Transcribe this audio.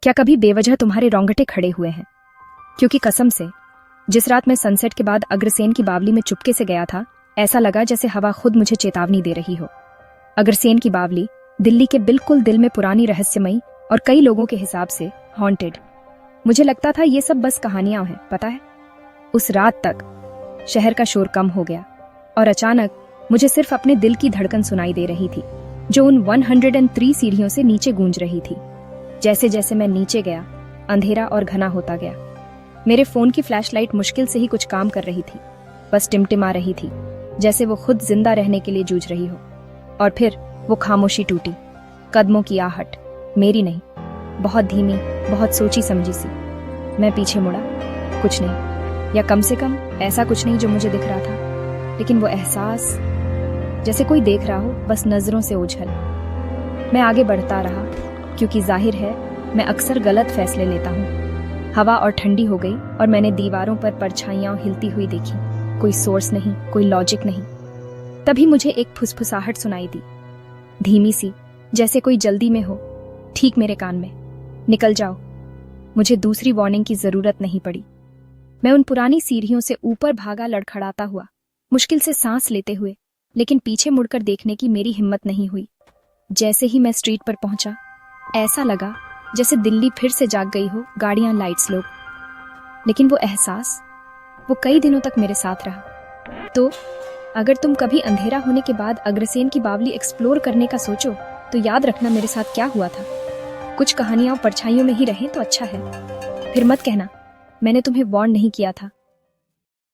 क्या कभी बेवजह तुम्हारे रोंगटे खड़े हुए हैं? क्योंकि कसम से, जिस रात मैं सनसेट के बाद अग्रसेन की बावली में चुपके से गया था, ऐसा लगा जैसे हवा खुद मुझे चेतावनी दे रही हो। अग्रसेन की बावली दिल्ली के बिल्कुल दिल में पुरानी, रहस्यमयी और कई लोगों के हिसाब से हॉन्टेड। मुझे लगता था ये सब बस कहानियां हैं, पता है। उस रात तक शहर का शोर कम हो गया और अचानक मुझे सिर्फ अपने दिल की धड़कन सुनाई दे रही थी, जो उन 103 सीढ़ियों से नीचे गूंज रही थी। जैसे जैसे मैं नीचे गया, अंधेरा और घना होता गया। मेरे फोन की फ्लैशलाइट मुश्किल से ही कुछ काम कर रही थी, बस टिमटिमा रही थी, जैसे वो खुद जिंदा रहने के लिए जूझ रही हो। और फिर वो खामोशी टूटी, कदमों की आहट, मेरी नहीं, बहुत धीमी, बहुत सोची समझी सी। मैं पीछे मुड़ा, कुछ नहीं, या कम से कम ऐसा कुछ नहीं जो मुझे दिख रहा था, लेकिन वो एहसास जैसे कोई देख रहा हो, बस नजरों से ओझल। मैं आगे बढ़ता रहा, क्योंकि जाहिर है मैं अक्सर गलत फैसले लेता हूँ। हवा और ठंडी हो गई और मैंने दीवारों पर परछाइयां हिलती हुई देखी। कोई सोर्स नहीं, कोई लॉजिक नहीं। तभी मुझे एक फुसफुसाहट सुनाई दी, धीमी सी, जैसे कोई जल्दी में हो, ठीक मेरे कान में। निकल जाओ। मुझे दूसरी वार्निंग की जरूरत नहीं पड़ी। मैं उन पुरानी सीढ़ियों से ऊपर भागा, लड़खड़ाता हुआ, मुश्किल से सांस लेते हुए, लेकिन पीछे मुड़कर देखने की मेरी हिम्मत नहीं हुई। जैसे ही मैं स्ट्रीट पर पहुंचा, ऐसा लगा जैसे दिल्ली फिर से जाग गई हो, गाड़ियां, लाइट्स, लोग। लेकिन वो एहसास, वो कई दिनों तक मेरे साथ रहा। तो अगर तुम कभी अंधेरा होने के बाद अग्रसेन की बावली एक्सप्लोर करने का सोचो, तो याद रखना मेरे साथ क्या हुआ था। कुछ कहानियां परछाइयों में ही रहें तो अच्छा है। फिर मत कहना मैंने तुम्हें वार्न नहीं किया था।